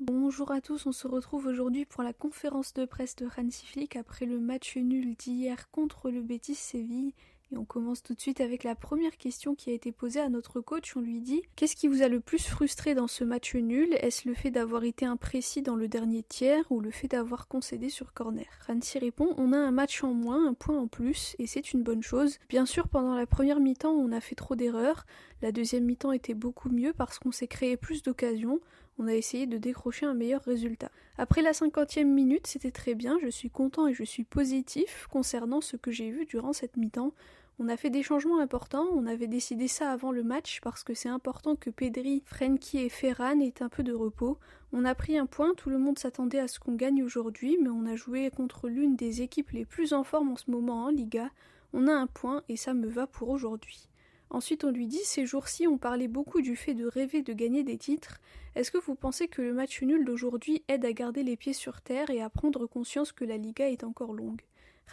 Bonjour à tous, on se retrouve aujourd'hui pour la conférence de presse de Hansi Flick après le match nul d'hier contre le Betis Séville. Et on commence tout de suite avec la première question qui a été posée à notre coach. On lui dit « Qu'est-ce qui vous a le plus frustré dans ce match nul ? Est-ce le fait d'avoir été imprécis dans le dernier tiers ou le fait d'avoir concédé sur corner ?» Hansi répond « On a un match en moins, un point en plus, et c'est une bonne chose. Bien sûr, pendant la première mi-temps, on a fait trop d'erreurs. La deuxième mi-temps était beaucoup mieux parce qu'on s'est créé plus d'occasions. On a essayé de décrocher un meilleur résultat. Après la 50e minute, c'était très bien, je suis content et je suis positif concernant ce que j'ai vu durant cette mi-temps. On a fait des changements importants, on avait décidé ça avant le match parce que c'est important que Pedri, Frenkie et Ferran aient un peu de repos. On a pris un point, tout le monde s'attendait à ce qu'on gagne aujourd'hui, mais on a joué contre l'une des équipes les plus en forme en ce moment en Liga. On a un point et ça me va pour aujourd'hui. Ensuite on lui dit, ces jours-ci on parlait beaucoup du fait de rêver de gagner des titres. Est-ce que vous pensez que le match nul d'aujourd'hui aide à garder les pieds sur terre et à prendre conscience que la Liga est encore longue ?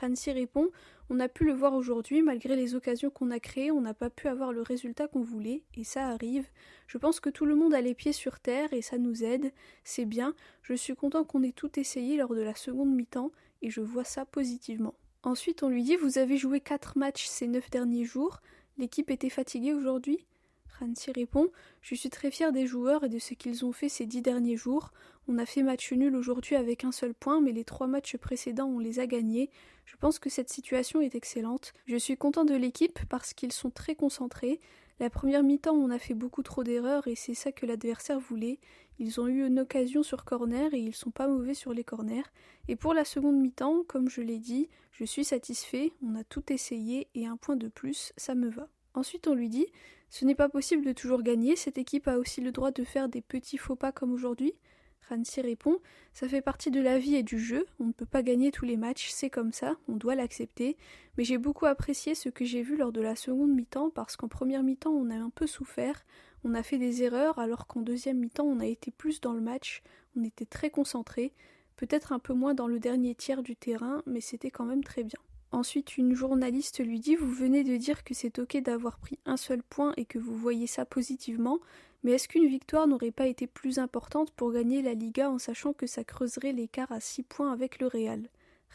Hansi répond, on a pu le voir aujourd'hui, malgré les occasions qu'on a créées, on n'a pas pu avoir le résultat qu'on voulait, et ça arrive. Je pense que tout le monde a les pieds sur terre et ça nous aide, c'est bien, je suis content qu'on ait tout essayé lors de la seconde mi-temps et je vois ça positivement. Ensuite on lui dit, vous avez joué 4 matchs ces 9 derniers jours, l'équipe était fatiguée aujourd'hui ? Hansi répond, je suis très fier des joueurs et de ce qu'ils ont fait ces 10 derniers jours. On a fait match nul aujourd'hui avec un seul point, mais les 3 matchs précédents on les a gagnés. Je pense que cette situation est excellente. Je suis content de l'équipe parce qu'ils sont très concentrés. La première mi-temps on a fait beaucoup trop d'erreurs et c'est ça que l'adversaire voulait. Ils ont eu une occasion sur corner et ils sont pas mauvais sur les corners. Et pour la seconde mi-temps, comme je l'ai dit, je suis satisfait, on a tout essayé et un point de plus, ça me va. Ensuite on lui dit, ce n'est pas possible de toujours gagner, cette équipe a aussi le droit de faire des petits faux pas comme aujourd'hui. Hansi répond, ça fait partie de la vie et du jeu, on ne peut pas gagner tous les matchs, c'est comme ça, on doit l'accepter, mais j'ai beaucoup apprécié ce que j'ai vu lors de la seconde mi-temps parce qu'en première mi-temps on a un peu souffert, on a fait des erreurs alors qu'en deuxième mi-temps on a été plus dans le match, on était très concentrés, peut-être un peu moins dans le dernier tiers du terrain, mais c'était quand même très bien. Ensuite, une journaliste lui dit « Vous venez de dire que c'est ok d'avoir pris un seul point et que vous voyez ça positivement, mais est-ce qu'une victoire n'aurait pas été plus importante pour gagner la Liga en sachant que ça creuserait l'écart à 6 points avec le Real ?»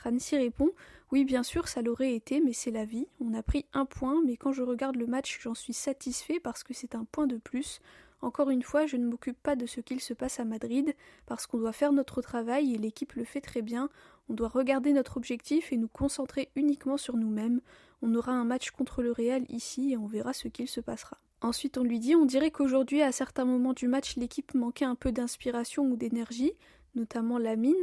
Hansi répond « Oui, bien sûr, ça l'aurait été, mais c'est la vie. On a pris un point, mais quand je regarde le match, j'en suis satisfait parce que c'est un point de plus. Encore une fois, je ne m'occupe pas de ce qu'il se passe à Madrid, parce qu'on doit faire notre travail et l'équipe le fait très bien. On doit regarder notre objectif et nous concentrer uniquement sur nous-mêmes. On aura un match contre le Real ici et on verra ce qu'il se passera. » Ensuite on lui dit, on dirait qu'aujourd'hui à certains moments du match l'équipe manquait un peu d'inspiration ou d'énergie, notamment Lamine.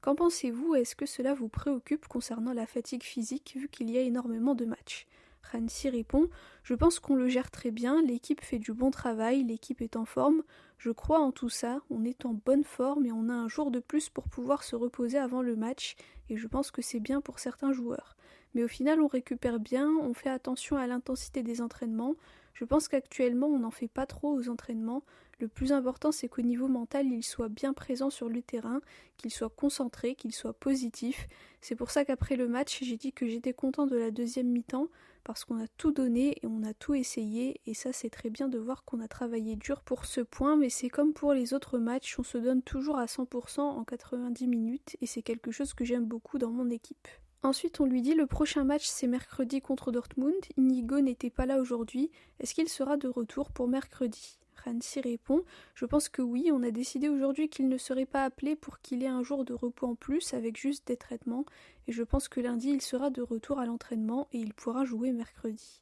Qu'en pensez-vous ? Est-ce que cela vous préoccupe concernant la fatigue physique vu qu'il y a énormément de matchs ? Hansi répond, je pense qu'on le gère très bien, l'équipe fait du bon travail, l'équipe est en forme, je crois en tout ça, on est en bonne forme et on a un jour de plus pour pouvoir se reposer avant le match et je pense que c'est bien pour certains joueurs. Mais au final on récupère bien, on fait attention à l'intensité des entraînements, je pense qu'actuellement on n'en fait pas trop aux entraînements, le plus important c'est qu'au niveau mental il soit bien présent sur le terrain, qu'il soit concentré, qu'il soit positif. C'est pour ça qu'après le match j'ai dit que j'étais content de la deuxième mi-temps, parce qu'on a tout donné et on a tout essayé et ça c'est très bien de voir qu'on a travaillé dur pour ce point, mais c'est comme pour les autres matchs, on se donne toujours à 100% en 90 minutes et c'est quelque chose que j'aime beaucoup dans mon équipe. Ensuite on lui dit le prochain match c'est mercredi contre Dortmund, Inigo n'était pas là aujourd'hui, est-ce qu'il sera de retour pour mercredi ? Hansi répond, je pense que oui, on a décidé aujourd'hui qu'il ne serait pas appelé pour qu'il ait un jour de repos en plus avec juste des traitements et je pense que lundi il sera de retour à l'entraînement et il pourra jouer mercredi.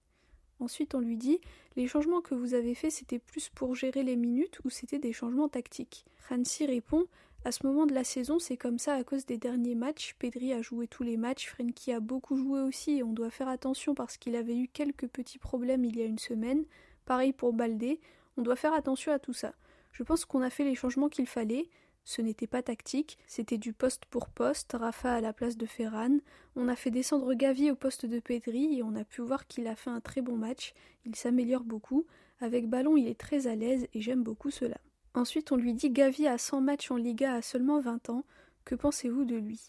Ensuite on lui dit, les changements que vous avez faits c'était plus pour gérer les minutes ou c'était des changements tactiques ? Hansi répond, à ce moment de la saison c'est comme ça à cause des derniers matchs, Pedri a joué tous les matchs, Frenkie a beaucoup joué aussi et on doit faire attention parce qu'il avait eu quelques petits problèmes il y a une semaine, pareil pour Baldé, on doit faire attention à tout ça. Je pense qu'on a fait les changements qu'il fallait, ce n'était pas tactique, c'était du poste pour poste, Rafa à la place de Ferran, on a fait descendre Gavi au poste de Pedri et on a pu voir qu'il a fait un très bon match, il s'améliore beaucoup, avec ballon il est très à l'aise et j'aime beaucoup cela. Ensuite on lui dit Gavi a 100 matchs en Liga à seulement 20 ans, que pensez-vous de lui ?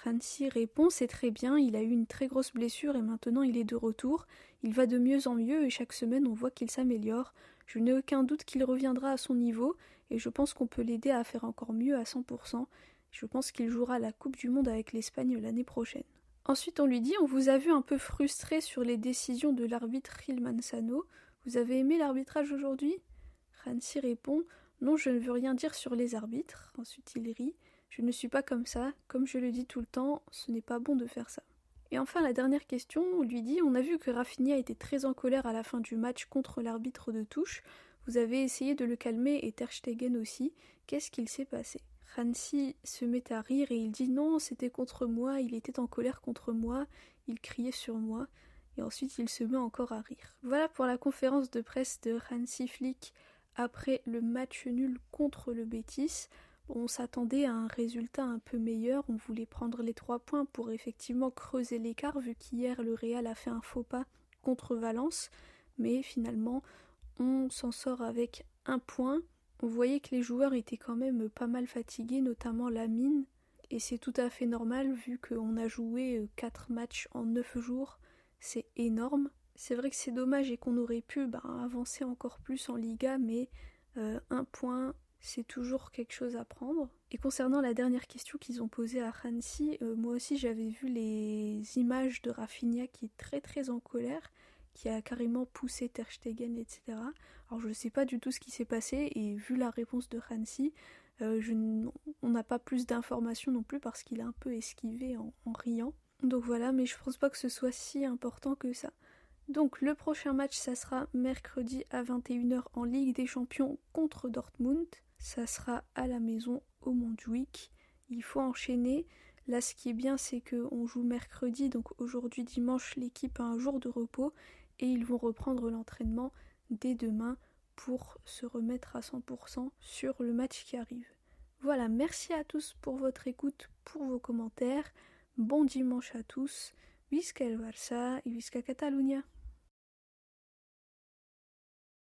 Hansi répond, c'est très bien, il a eu une très grosse blessure et maintenant il est de retour, il va de mieux en mieux et chaque semaine on voit qu'il s'améliore, je n'ai aucun doute qu'il reviendra à son niveau et je pense qu'on peut l'aider à faire encore mieux à 100%. Je pense qu'il jouera la Coupe du Monde avec l'Espagne l'année prochaine. Ensuite, on lui dit: on vous a vu un peu frustré sur les décisions de l'arbitre Gil Manzano. Vous avez aimé l'arbitrage aujourd'hui? Hansi répond: non, je ne veux rien dire sur les arbitres. Ensuite, il rit: je ne suis pas comme ça. Comme je le dis tout le temps, ce n'est pas bon de faire ça. Et enfin, la dernière question, on lui dit: on a vu que Rafinha était très en colère à la fin du match contre l'arbitre de touche. Vous avez essayé de le calmer et Ter Stegen aussi. Qu'est-ce qu'il s'est passé? Hansi se met à rire et il dit: non, c'était contre moi, il était en colère contre moi, il criait sur moi. Et ensuite il se met encore à rire. Voilà pour la conférence de presse de Hansi Flick après le match nul contre le Betis. On s'attendait à un résultat un peu meilleur, on voulait prendre les 3 points pour effectivement creuser l'écart, vu qu'hier le Real a fait un faux pas contre Valence, mais finalement on s'en sort avec 1 point. On voyait que les joueurs étaient quand même pas mal fatigués, notamment Lamine, et c'est tout à fait normal vu qu'on a joué 4 matchs en 9 jours, c'est énorme. C'est vrai que c'est dommage et qu'on aurait pu avancer encore plus en Liga, mais 1 point, c'est toujours quelque chose à prendre. Et concernant la dernière question qu'ils ont posée à Hansi, moi aussi j'avais vu les images de Rafinha qui est très très en colère, qui a carrément poussé Ter Stegen, etc. Alors je ne sais pas du tout ce qui s'est passé, et vu la réponse de Hansi, on n'a pas plus d'informations non plus parce qu'il a un peu esquivé en riant. Donc voilà, mais je pense pas que ce soit si important que ça. Donc le prochain match, ça sera mercredi à 21h en Ligue des Champions contre Dortmund. Ça sera à la maison au Montjuïc. Il faut enchaîner. Là, ce qui est bien, c'est qu'on joue mercredi, donc aujourd'hui dimanche, l'équipe a un jour de repos et ils vont reprendre l'entraînement dès demain pour se remettre à 100% sur le match qui arrive. Voilà, merci à tous pour votre écoute, pour vos commentaires. Bon dimanche à tous. Visca el Barça et Visca Catalunya.